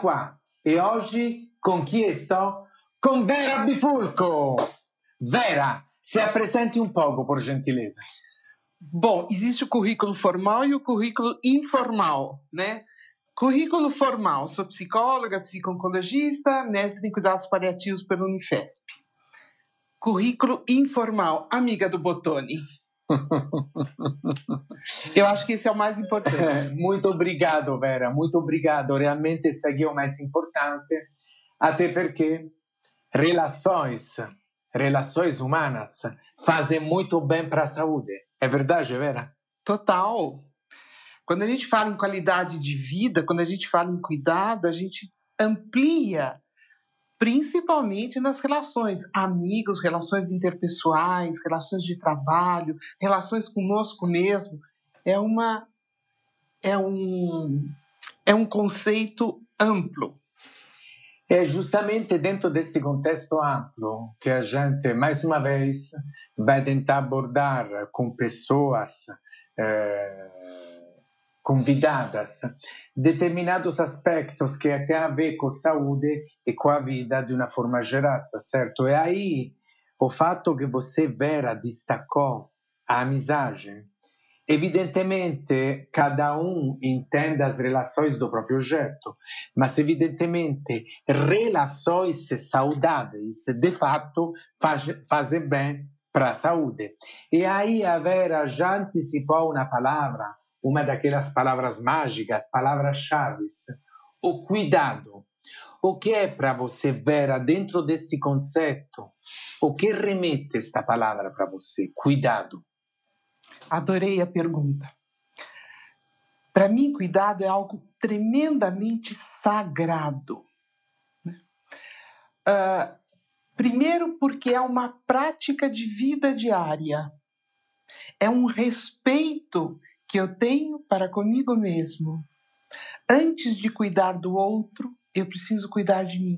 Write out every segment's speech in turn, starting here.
qua. E oggi con chi sto? Con Vera Bifulco. Vera, se apresenti um pouco, por gentileza. Bom, existe o currículo formal e o currículo informal, né? Currículo formal, sou psicóloga, psico-oncologista, mestre em cuidados paliativos pela Unifesp. Currículo informal, amiga do Bottoni. Eu acho que esse é o mais importante. Muito obrigado, Vera, muito obrigado. Realmente esse aqui é o mais importante, até porque relações humanas fazem muito bem para a saúde. É verdade, Vera? Total. Quando a gente fala em qualidade de vida, quando a gente fala em cuidado, a gente amplia principalmente nas relações, amigos, relações interpessoais, relações de trabalho, relações conosco mesmo. É um conceito amplo. É justamente dentro desse contexto amplo que a gente, mais uma vez, vai tentar abordar com pessoas convidadas determinados aspectos que têm a ver com a saúde e com a vida de uma forma geral, certo? E aí, o fato que você, Vera, destacou a amizade, evidentemente cada um entende as relações do próprio jeito, mas evidentemente relações saudáveis, de fato, fazem bem para a saúde. E aí a Vera já antecipou uma palavra, uma daquelas palavras mágicas, palavras-chave, o cuidado. O que é para você, Vera, dentro desse conceito? O que remete esta palavra para você? Cuidado. Adorei a pergunta. Para mim, cuidado é algo tremendamente sagrado. Primeiro, porque é uma prática de vida diária. É um respeito que eu tenho para comigo mesmo. Antes de cuidar do outro, eu preciso cuidar de mim.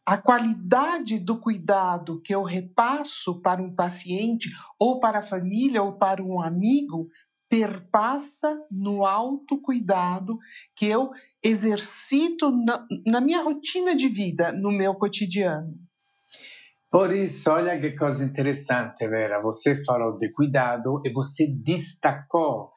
A qualidade do cuidado que eu repasso para um paciente, ou para a família, ou para um amigo, perpassa no autocuidado que eu exercito na minha rotina de vida, no meu cotidiano. Por isso, olha que coisa interessante, Vera. Você falou de cuidado e você destacou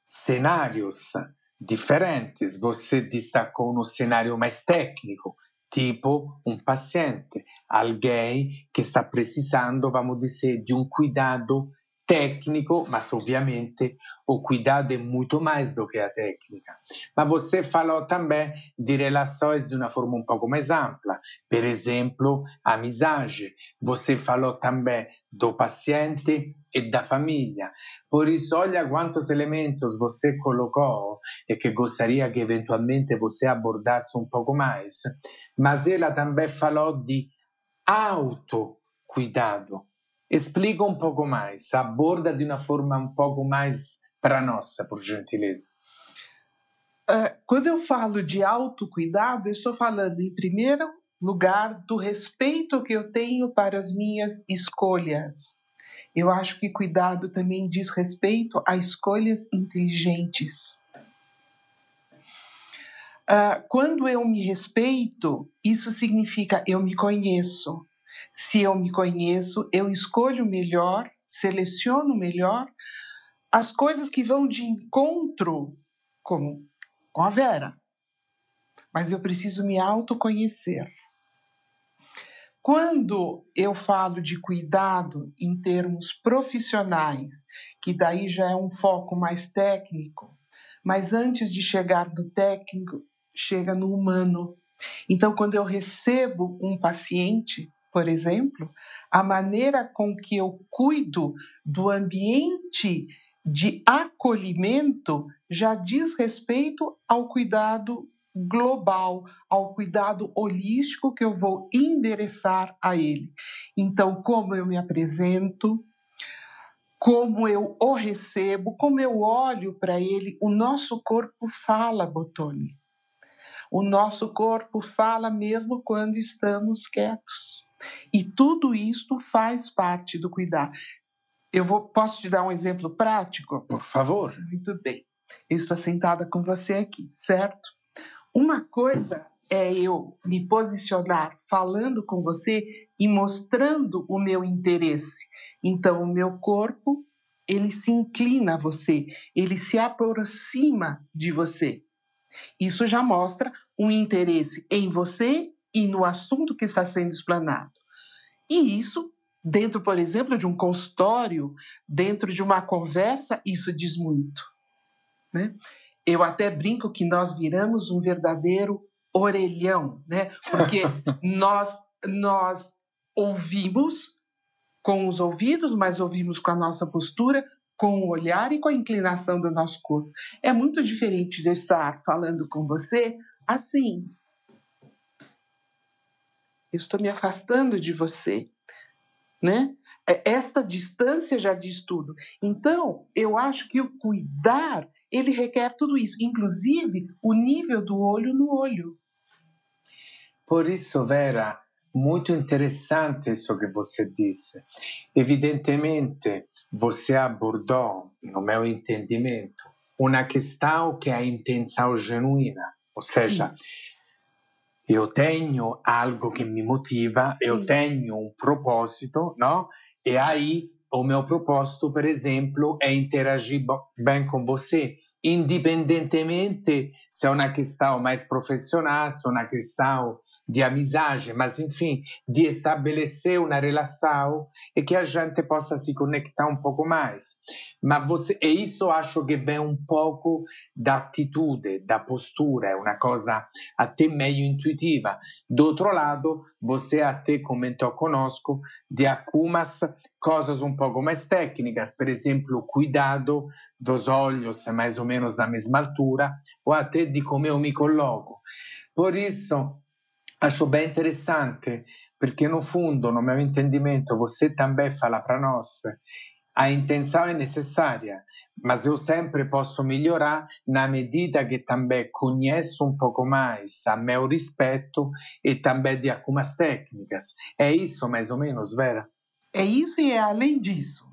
cenários diferentes. Você destacou no cenário mais técnico, tipo um paciente, alguém que está precisando, vamos dizer, de um cuidado técnico, mas obviamente o cuidado é muito mais do que a técnica. Mas você falou também de relações de uma forma um pouco mais ampla, por exemplo, amizade. Você falou também do paciente e da família. Por isso, olha quantos elementos você colocou e que gostaria que eventualmente você abordasse um pouco mais. Mas ela também falou de autocuidado. Explica um pouco mais, aborda de uma forma um pouco mais para nós, por gentileza. Quando eu falo de autocuidado, eu estou falando, em primeiro lugar, do respeito que eu tenho para as minhas escolhas. Eu acho que cuidado também diz respeito a escolhas inteligentes. Quando eu me respeito, isso significa eu me conheço. Se eu me conheço, eu escolho melhor, seleciono melhor as coisas que vão de encontro com a Vera. Mas eu preciso me autoconhecer. Quando eu falo de cuidado em termos profissionais, que daí já é um foco mais técnico, mas antes de chegar no técnico, chega no humano. Então, quando eu recebo um paciente, por exemplo, a maneira com que eu cuido do ambiente de acolhimento já diz respeito ao cuidado global, ao cuidado holístico que eu vou endereçar a ele. Então, como eu me apresento, como eu o recebo, como eu olho para ele, o nosso corpo fala, Bottoni. O nosso corpo fala mesmo quando estamos quietos. E tudo isto faz parte do cuidar. Posso te dar um exemplo prático? Por favor. Muito bem. Eu estou sentada com você aqui, certo? Uma coisa é eu me posicionar falando com você e mostrando o meu interesse. Então, o meu corpo, ele se inclina a você, ele se aproxima de você. Isso já mostra um interesse em você e no assunto que está sendo explanado. E isso, dentro, por exemplo, de um consultório, dentro de uma conversa, isso diz muito, né? Eu até brinco que nós viramos um verdadeiro orelhão, né? Porque nós ouvimos com os ouvidos, mas ouvimos com a nossa postura, com o olhar e com a inclinação do nosso corpo. É muito diferente de eu estar falando com você assim. Eu estou me afastando de você, né? Esta distância já diz tudo. Então, eu acho que o cuidar, ele requer tudo isso, inclusive o nível do olho no olho. Por isso, Vera, muito interessante isso que você disse. Evidentemente, você abordou, no meu entendimento, uma questão que é a intenção genuína. Ou seja, Sim. Eu tenho algo que me motiva, eu Sim. tenho um propósito, não? E aí o meu propósito, por exemplo, é interagir bem com você, independentemente se é uma questão mais profissional, se é uma questão de amizade, mas enfim, de estabelecer uma relação e que a gente possa se conectar um pouco mais. Mas você, e isso acho que vem um pouco da atitude, da postura, é uma coisa até meio intuitiva. Do outro lado, você até comentou conosco de algumas coisas um pouco mais técnicas, por exemplo, o cuidado dos olhos mais ou menos da mesma altura, ou até de como eu me coloco. Por isso, acho bem interessante, porque no fundo, no meu entendimento, você também fala para nós a intenção é necessária, mas eu sempre posso melhorar na medida que também conheço um pouco mais a meu respeito e também de algumas técnicas. É isso mais ou menos, Vera? É isso e é além disso,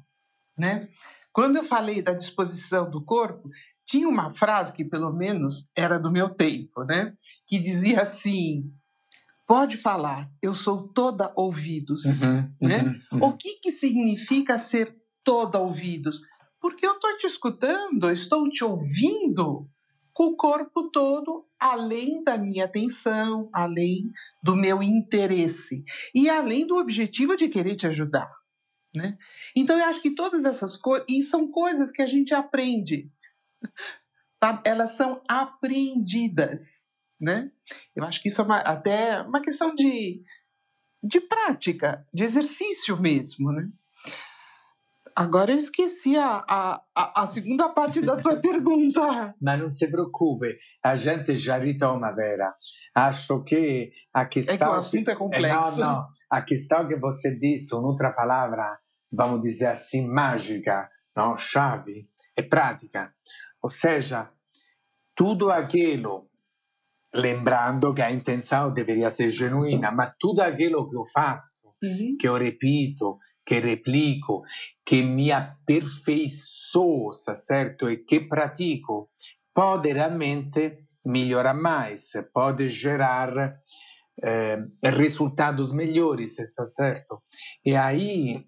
né? Quando eu falei da disposição do corpo, tinha uma frase que pelo menos era do meu tempo, né? Que dizia assim: pode falar, eu sou toda ouvidos, né? O que significa ser toda ouvidos? Porque eu estou te escutando, estou te ouvindo com o corpo todo, além da minha atenção, além do meu interesse e além do objetivo de querer te ajudar, né? Então eu acho que todas essas coisas, e são coisas que a gente aprende, sabe? Elas são aprendidas, né? Eu acho que isso é até uma questão de prática, de exercício mesmo, né? Agora eu esqueci a segunda parte da tua pergunta. Mas não se preocupe, a gente já retoma, Vera. Acho que a questão... É que o assunto é complexo. Não, a questão que você disse, outra palavra, vamos dizer assim, mágica, não? Chave, é prática. Ou seja, tudo aquilo, lembrando que a intenção deveria ser genuína, mas tudo aquilo que eu faço, que eu repito, que replico, que me aperfeiçoo, certo? E que pratico, pode realmente melhorar mais, pode gerar resultados melhores, certo? E aí,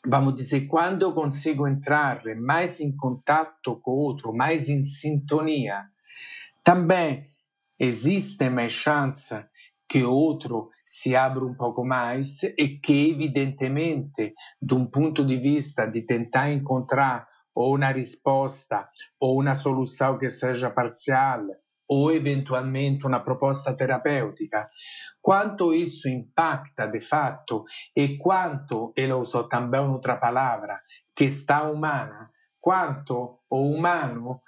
vamos dizer, quando eu consigo entrar mais em contato com o outro, mais em sintonia, também existe mais chance que o outro se abra um pouco mais e que, evidentemente, de um ponto de vista de tentar encontrar ou uma risposta ou uma solução que seja parcial ou eventualmente uma proposta terapêutica, quanto isso impacta de fato e quanto, e lo uso também outra palavra, questão umana, quanto o humano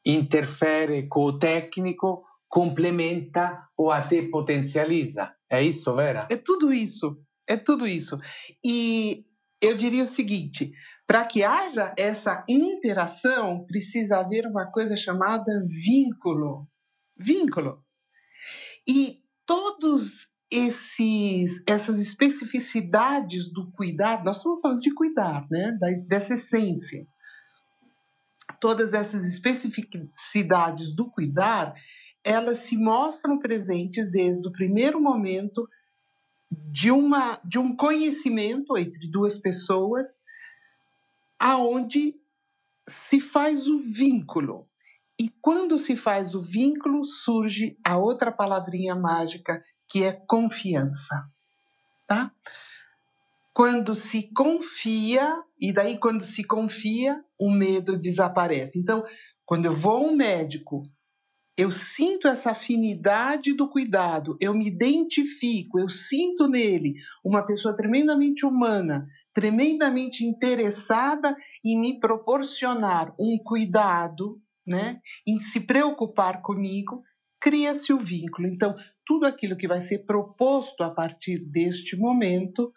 interfere com o técnico, complementa ou até potencializa. É isso, Vera? É tudo isso, é tudo isso. E eu diria o seguinte, para que haja essa interação, precisa haver uma coisa chamada vínculo. Vínculo. E todos essas especificidades do cuidar, nós estamos falando de cuidar, né? Dessa essência. Todas essas especificidades do cuidar, elas se mostram presentes desde o primeiro momento de um conhecimento entre duas pessoas, aonde se faz o vínculo. E quando se faz o vínculo, surge a outra palavrinha mágica, que é confiança, tá? Quando se confia, e daí quando se confia, o medo desaparece. Então, quando eu vou a um médico, eu sinto essa afinidade do cuidado, eu me identifico, eu sinto nele uma pessoa tremendamente humana, tremendamente interessada em me proporcionar um cuidado, né, em se preocupar comigo, cria-se o vínculo. Então, tudo aquilo que vai ser proposto a partir deste momento,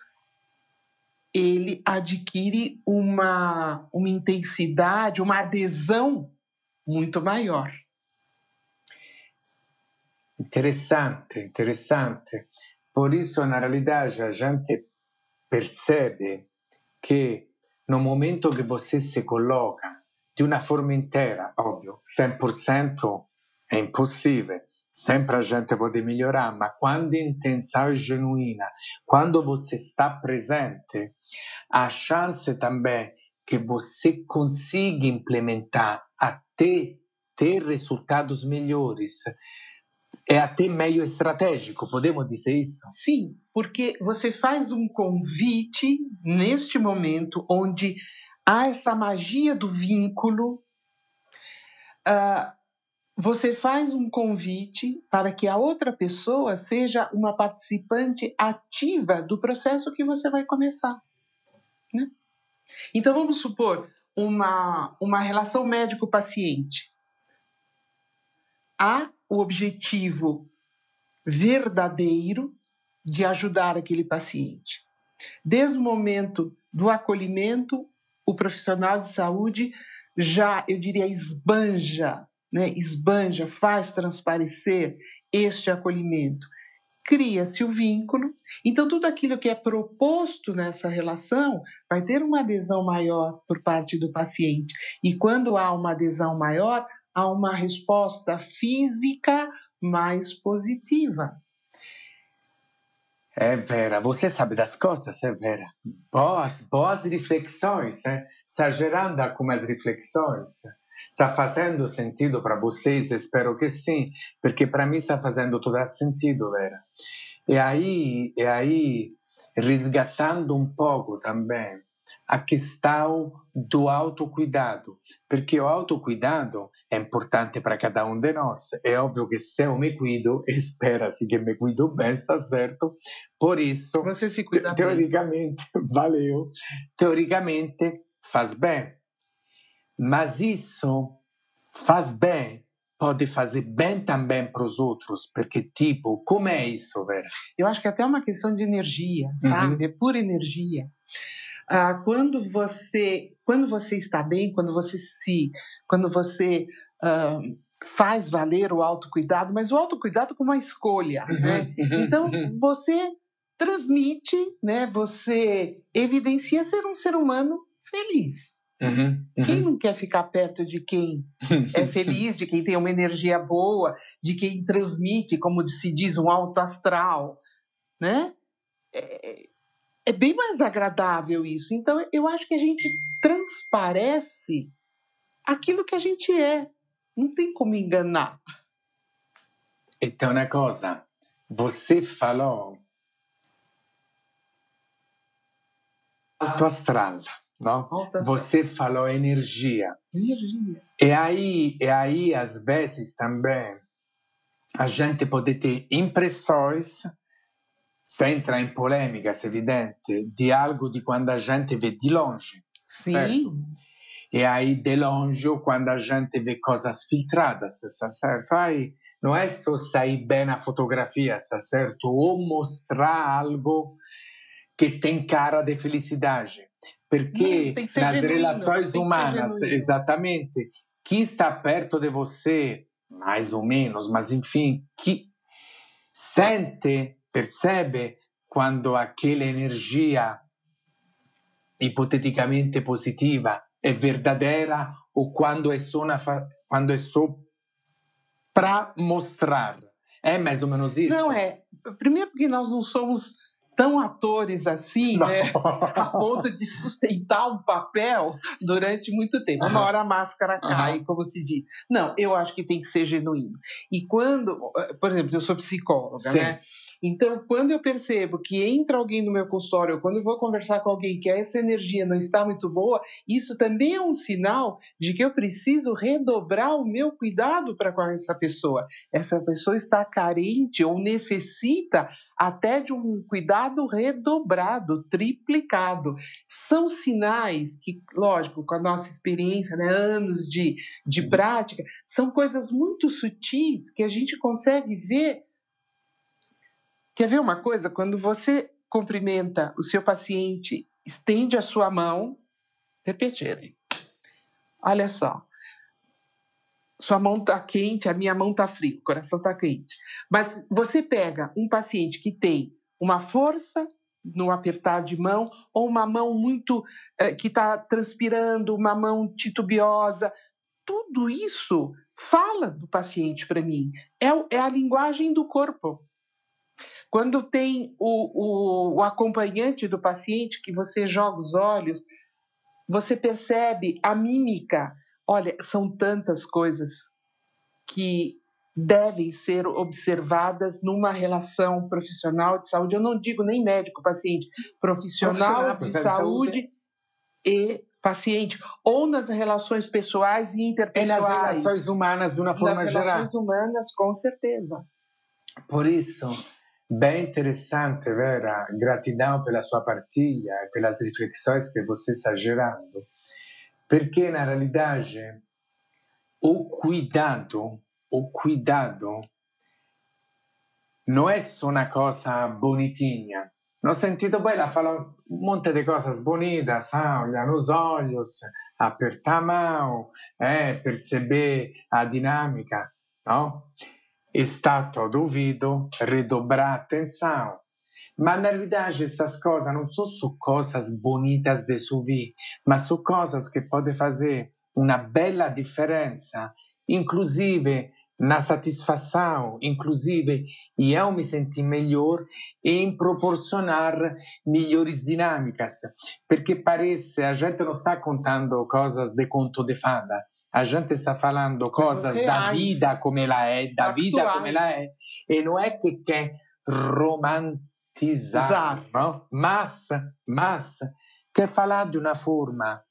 ele adquire uma intensidade, uma adesão muito maior. Interessante, interessante. Por isso, na realidade, a gente percebe que no momento que você se coloca de uma forma inteira, óbvio, 100% é impossível, sempre a gente pode melhorar, mas quando a intenção é genuína, quando você está presente, a chance também que você consiga implementar até ter resultados melhores é até meio estratégico, podemos dizer isso? Sim, porque você faz um convite neste momento onde há essa magia do vínculo, você faz um convite para que a outra pessoa seja uma participante ativa do processo que você vai começar, né? Então, vamos supor uma relação médico-paciente. Há o objetivo verdadeiro de ajudar aquele paciente. Desde o momento do acolhimento, o profissional de saúde já, eu diria, esbanja, né? Esbanja, faz transparecer este acolhimento. Cria-se o vínculo, então tudo aquilo que é proposto nessa relação vai ter uma adesão maior por parte do paciente. E quando há uma adesão maior, há uma resposta física mais positiva. É Vera, você sabe das coisas, é Vera. Boas reflexões, está gerando algumas reflexões. Está fazendo sentido para vocês? Espero que sim, porque para mim está fazendo todo sentido, Vera. E aí, resgatando um pouco também a questão do autocuidado, porque o autocuidado é importante para cada um de nós. É óbvio que se eu me cuido, espera-se que me cuido bem, está certo? Por isso, você se cuida teoricamente, valeu, teoricamente faz bem. Mas isso faz bem, pode fazer bem também para os outros, porque, tipo, como é isso, Vera? Eu acho que é até uma questão de energia, sabe? É pura energia. Quando você está bem, quando você faz valer o autocuidado, mas o autocuidado como uma escolha, né? Então, você transmite, né? Você evidencia ser um ser humano feliz. Quem não quer ficar perto de quem é feliz, de quem tem uma energia boa, de quem transmite, como se diz, um alto astral, né? É bem mais agradável isso. Então, eu acho que a gente transparece aquilo que a gente é. Não tem como enganar. Então, uma coisa, você falou alto astral, não? Você falou energia. E aí, às vezes, também, a gente pode ter impressões, sem entrar em polêmicas, evidente, de algo de quando a gente vê de longe, certo? E aí, de longe, quando a gente vê coisas filtradas, certo? Aí, não é só sair bem na fotografia, certo? Ou mostrar algo que tem cara de felicidade. Porque nas relações humanas, exatamente, quem está perto de você, mais ou menos, mas enfim, que sente, percebe quando aquela energia ipoteticamente positiva é verdadeira ou quando é só para mostrar. É mais ou menos isso? Não é. Primeiro porque nós não somos tão atores assim, não. né? A ponto de sustentar um papel durante muito tempo. Uma hora a máscara cai, como se diz. Não, eu acho que tem que ser genuíno. E quando, por exemplo, eu sou psicóloga, Sim. né? Então, quando eu percebo que entra alguém no meu consultório, ou quando eu vou conversar com alguém que essa energia não está muito boa, isso também é um sinal de que eu preciso redobrar o meu cuidado para com essa pessoa. Essa pessoa está carente ou necessita até de um cuidado redobrado, triplicado. São sinais que, lógico, com a nossa experiência, né, anos de prática, são coisas muito sutis que a gente consegue ver. Quer ver uma coisa? Quando você cumprimenta o seu paciente, estende a sua mão, repetirem. Olha só, sua mão está quente, a minha mão está fria, o coração está quente. Mas você pega um paciente que tem uma força no apertar de mão, ou uma mão muito que está transpirando, uma mão titubiosa, tudo isso fala do paciente para mim. É a linguagem do corpo. Quando tem o acompanhante do paciente, que você joga os olhos, você percebe a mímica. Olha, são tantas coisas que devem ser observadas numa relação profissional de saúde. Eu não digo nem médico-paciente, profissional de saúde e paciente, ou nas relações pessoais e interpessoais. E nas relações humanas, de uma forma geral. Nas relações humanas, com certeza. Por isso, bem interessante, Vera, gratidão pela sua partilha e pelas reflexões que você está gerando, porque na realidade o cuidado não é só uma coisa bonitinha. No sentido, poi ela fala um monte de coisas bonitas, olhar nos olhos, apertar a mão, perceber a dinâmica, não? Está todo ouvido, redobrar a atenção. Mas na realidade essas coisas não são só coisas bonitas de se ouvir, mas são coisas que podem fazer uma bela diferença, inclusive na satisfação, inclusive e eu me sentir melhor em proporcionar melhores dinâmicas, porque parece a gente não está contando coisas de conto de fada, a gente está falando coisas da vida como ela é, da vida como ela é, e não é que quer romantizar, não? Mas quer falar de uma forma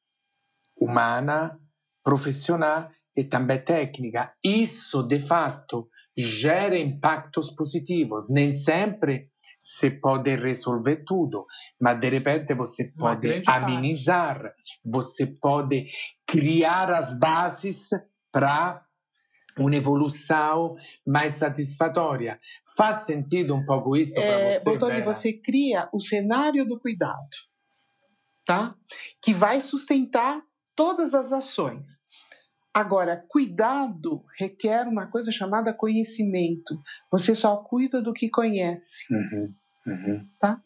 humana, profissional e também técnica. Isso, de fato, gera impactos positivos. Nem sempre se pode resolver tudo, mas de repente você pode amenizar, você pode criar as bases para uma evolução mais satisfatória. Faz sentido um pouco isso para você, Bottoni, você cria o cenário do cuidado, tá? Que vai sustentar todas as ações. Agora, cuidado requer uma coisa chamada conhecimento. Você só cuida do que conhece, tá?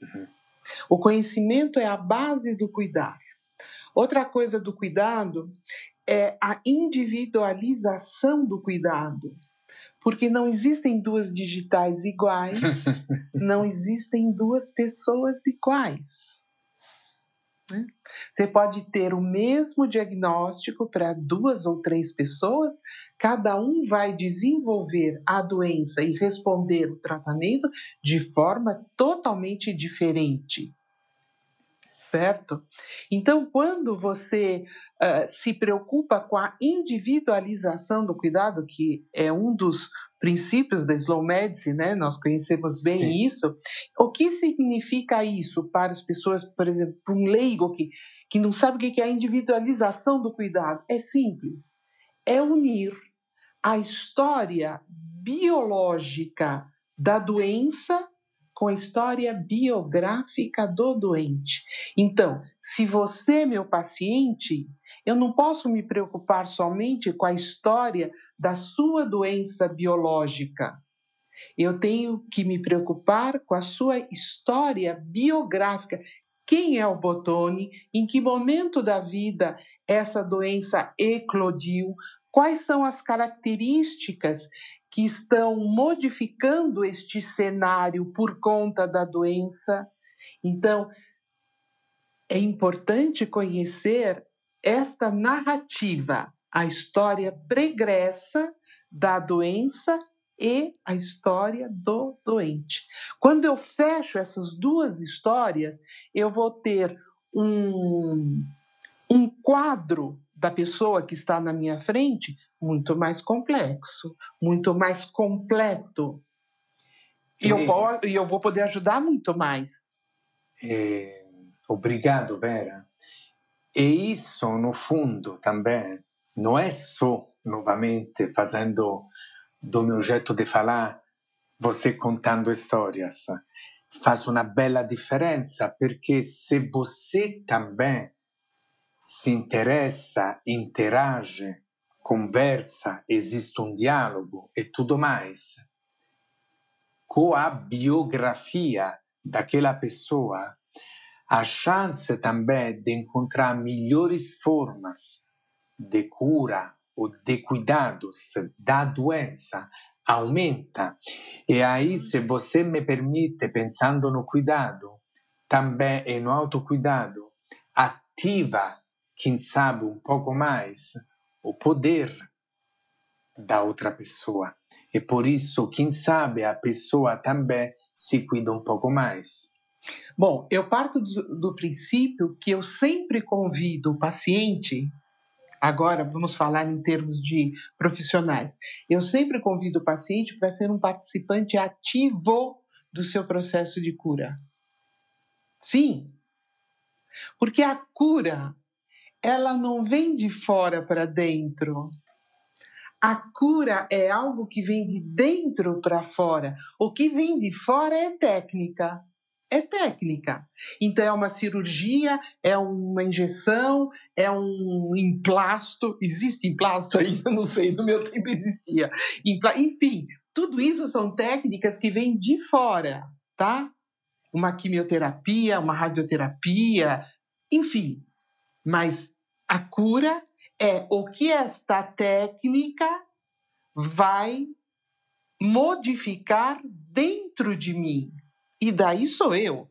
O conhecimento é a base do cuidado. Outra coisa do cuidado é a individualização do cuidado. Porque não existem duas digitais iguais, não existem duas pessoas iguais. Você pode ter o mesmo diagnóstico para 2 ou 3 pessoas, cada um vai desenvolver a doença e responder o tratamento de forma totalmente diferente. Certo? Então, quando você se preocupa com a individualização do cuidado, que é um dos princípios da Slow Medicine, né? Nós conhecemos bem isso. O que significa isso para as pessoas, por exemplo, para um leigo que não sabe o que é a individualização do cuidado? É simples. É unir a história biológica da doença com a história biográfica do doente. Então, se você é meu paciente, eu não posso me preocupar somente com a história da sua doença biológica. Eu tenho que me preocupar com a sua história biográfica. Quem é o Bottoni? Em que momento da vida essa doença eclodiu? quais são as características que estão modificando este cenário por conta da doença. Então, é importante conhecer esta narrativa, a história pregressa da doença e a história do doente. Quando eu fecho essas duas histórias, eu vou ter um quadro da pessoa que está na minha frente muito mais complexo, muito mais completo. E eu vou poder ajudar muito mais. Obrigado, Vera. E isso, no fundo, também, não é só, novamente, fazendo do meu jeito de falar, você contando histórias. Faz uma bela diferença, porque se você também se interessa, interage, conversa, existe um diálogo e tudo mais, com a biografia daquela pessoa, a chance também de encontrar melhores formas de cura ou de cuidados da doença aumenta. E aí, se você me permite, pensando no cuidado, também e no autocuidado, ativa, quem sabe, um pouco mais o poder da outra pessoa. E por isso, quem sabe, a pessoa também se cuida um pouco mais. Bom, eu parto do princípio que eu sempre convido o paciente, agora vamos falar em termos de profissionais, eu sempre convido o paciente para ser um participante ativo do seu processo de cura. Sim, porque a cura, ela não vem de fora para dentro. A cura é algo que vem de dentro para fora. O que vem de fora é técnica. É técnica. Então, é uma cirurgia, é uma injeção, é um emplasto. Existe emplasto ainda? Não sei, no meu tempo existia. Enfim, tudo isso são técnicas que vêm de fora, tá? Uma quimioterapia, uma radioterapia, enfim. Mas a cura é o que esta técnica vai modificar dentro de mim. E daí sou eu.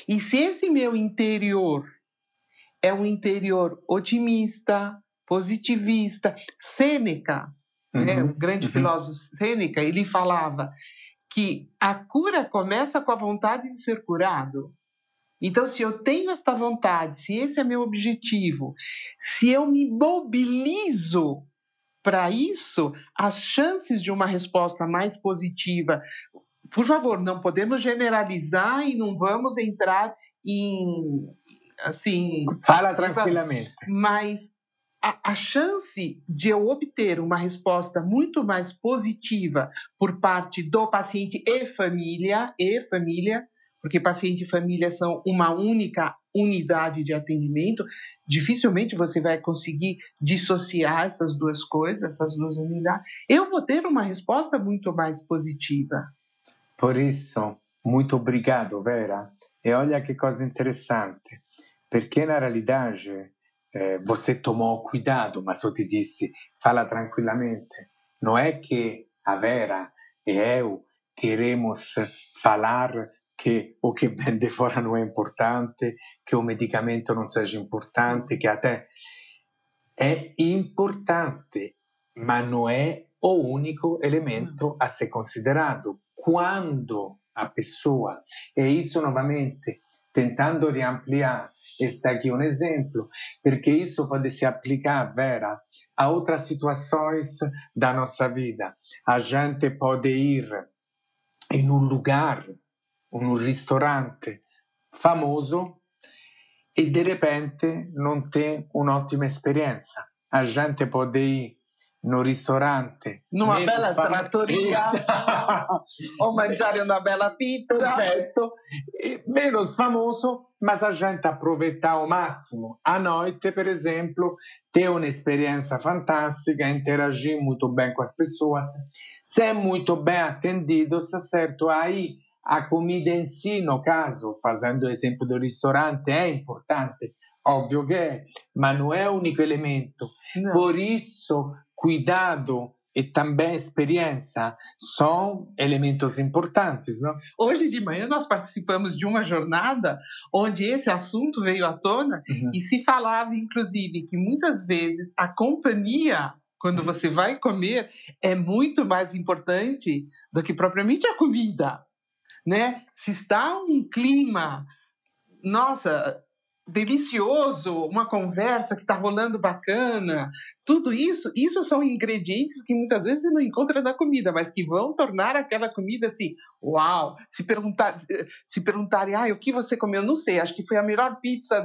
E se esse meu interior é um interior otimista, positivista, Sêneca, o grande filósofo Sêneca, ele falava que a cura começa com a vontade de ser curado. Então, se eu tenho esta vontade, se esse é meu objetivo, se eu me mobilizo para isso, as chances de uma resposta mais positiva, por favor, não podemos generalizar e não vamos entrar em, assim... Fala tranquilamente. Mas a chance de eu obter uma resposta muito mais positiva por parte do paciente e família, porque paciente e família são uma única unidade de atendimento, dificilmente você vai conseguir dissociar essas duas coisas, essas duas unidades. Eu vou ter uma resposta muito mais positiva. Por isso, muito obrigado, Vera. E olha que coisa interessante, porque na realidade você tomou cuidado, mas eu te disse, fala tranquilamente. Não é que a Vera e eu queremos falar que o que vem de fora não é importante, que o medicamento não seja importante, que até é importante, mas não é o único elemento a ser considerado. Quando a pessoa, e isso novamente, tentando de ampliar, este aqui é um exemplo, porque isso pode se aplicar, Vera, a outras situações da nossa vida. A gente pode ir em um lugar, um ristorante famoso, e de repente non tem un'ottima esperienza. A gente pode ir no ristorante, numa bela trattoria, ou mangiare una bella pizza, perfetto, menos famoso, mas a gente aproveitar ao máximo. A noite, per esempio, ter un'esperienza fantastica, interagir muito bem com as pessoas, ser muito bem atendido, está certo? Aí a comida em si, no caso, fazendo o exemplo do ristorante, é importante, Óbvio que é, mas não é o único elemento. Não. Por isso, cuidado e também experiência são elementos importantes, não? Hoje de manhã nós participamos de uma jornada onde esse assunto veio à tona e se falava, inclusive, que muitas vezes a companhia, quando você vai comer, é muito mais importante do que propriamente a comida, né? Se está um clima, nossa, delicioso, uma conversa que está rolando bacana, tudo isso são ingredientes que muitas vezes você não encontra na comida, mas que vão tornar aquela comida assim, uau! Se perguntarem, o que você comeu? Não sei, acho que foi a melhor pizza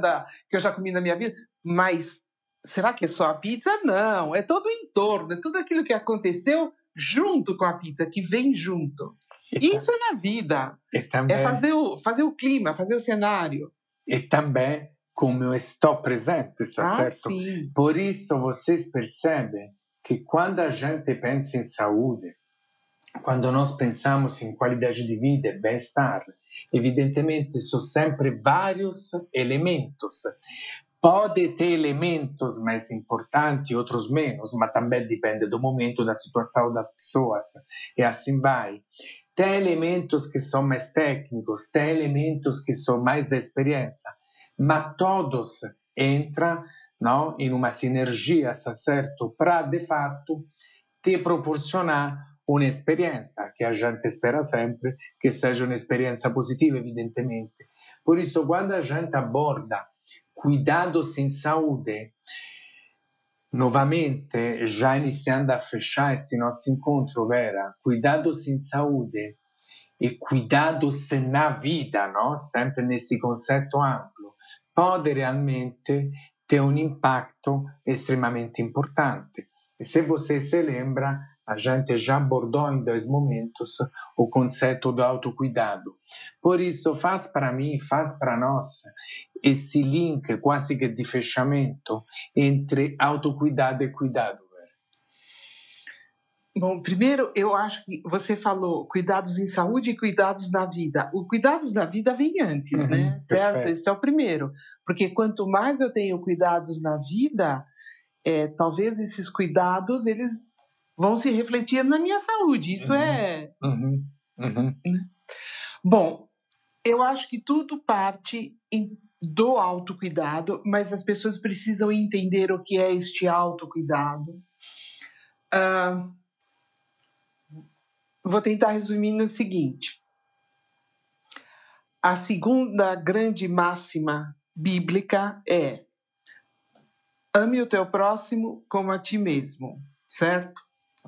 que eu já comi na minha vida, mas será que é só a pizza? Não, é todo o entorno, é tudo aquilo que aconteceu junto com a pizza, que vem junto. E isso é na vida, também, é fazer o clima, fazer o cenário. E também como eu estou presente, está certo? Sim. Por isso vocês percebem que quando a gente pensa em saúde, quando nós pensamos em qualidade de vida e bem-estar, evidentemente são sempre vários elementos. Pode ter elementos mais importantes, outros menos, mas também depende do momento, da situação das pessoas, e assim vai. Tem elementos que são mais técnicos, tem elementos que são mais da experiência, mas todos entram, não, em uma sinergia, certo? Para, de fato, te proporcionar uma experiência que a gente espera sempre que seja uma experiência positiva, evidentemente. Por isso, quando a gente aborda cuidados em saúde, novamente, já iniciando a fechar esse nosso encontro, Vera, cuidados em saúde e cuidados na vida, não? Sempre nesse conceito amplo, pode realmente ter um impacto extremamente importante. E se você se lembra, a gente já abordou em 2 momentos o conceito do autocuidado. Por isso, faz para mim, faz para nós esse link quase que de fechamento entre autocuidado e cuidado. Bom, primeiro, eu acho que você falou cuidados em saúde e cuidados na vida. O cuidados na vida vem antes, né? Certo? Perfeito. Esse é o primeiro. Porque quanto mais eu tenho cuidados na vida, talvez esses cuidados, eles vão se refletir na minha saúde. Isso é... Bom, eu acho que tudo parte do autocuidado, mas as pessoas precisam entender o que é este autocuidado. Vou tentar resumir no seguinte. A segunda grande máxima bíblica é: ame o teu próximo como a ti mesmo, certo?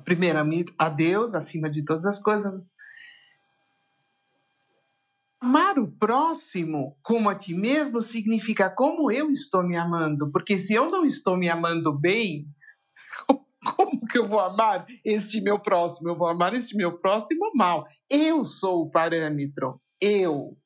Primeiramente, a Deus acima de todas as coisas. Amar o próximo como a ti mesmo significa como eu estou me amando, porque se eu não estou me amando bem, como que eu vou amar este meu próximo? Eu vou amar este meu próximo mal. Eu sou o parâmetro. Eu.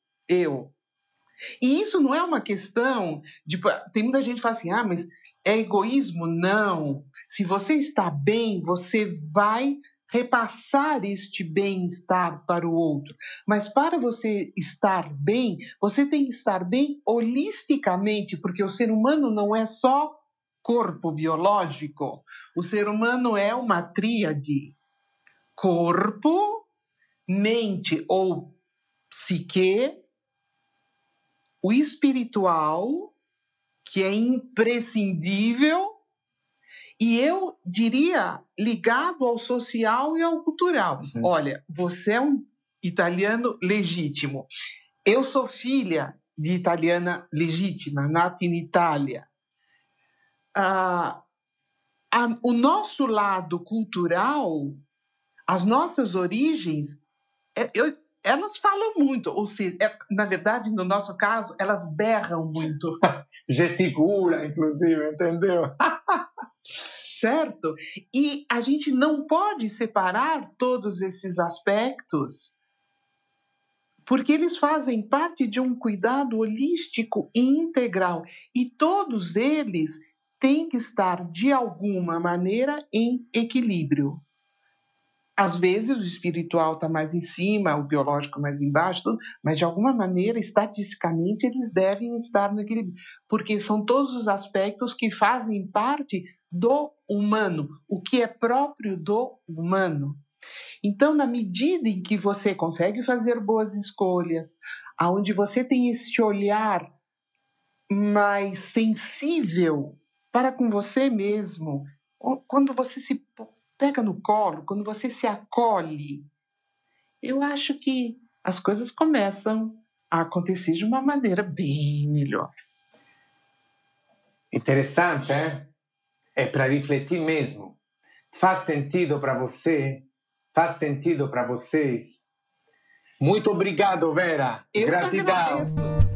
E isso não é uma questão de... Tem muita gente que fala assim, mas é egoísmo? Não. Se você está bem, você vai repassar este bem-estar para o outro. Mas para você estar bem, você tem que estar bem holisticamente, porque o ser humano não é só corpo biológico. O ser humano é uma tríade: corpo, mente ou psique, o espiritual, que é imprescindível, e eu diria ligado ao social e ao cultural. Olha, você é um italiano legítimo. Eu sou filha de italiana legítima, nata in Itália. O nosso lado cultural, as nossas origens, elas falam muito, ou seja, na verdade, no nosso caso, elas berram muito. Gesticula, inclusive, entendeu? Certo? E a gente não pode separar todos esses aspectos, porque eles fazem parte de um cuidado holístico e integral. E todos eles têm que estar, de alguma maneira, em equilíbrio. Às vezes o espiritual está mais em cima, o biológico mais embaixo, tudo, mas de alguma maneira, estatisticamente, eles devem estar no equilíbrio, porque são todos os aspectos que fazem parte do humano, o que é próprio do humano. Então, na medida em que você consegue fazer boas escolhas, aonde você tem esse olhar mais sensível para com você mesmo, quando você se pega no colo, quando você se acolhe, eu acho que as coisas começam a acontecer de uma maneira bem melhor. Interessante, hein? É para refletir mesmo. Faz sentido para você? Faz sentido para vocês? Muito obrigado, Vera. Eu que Gratidão. agradeço.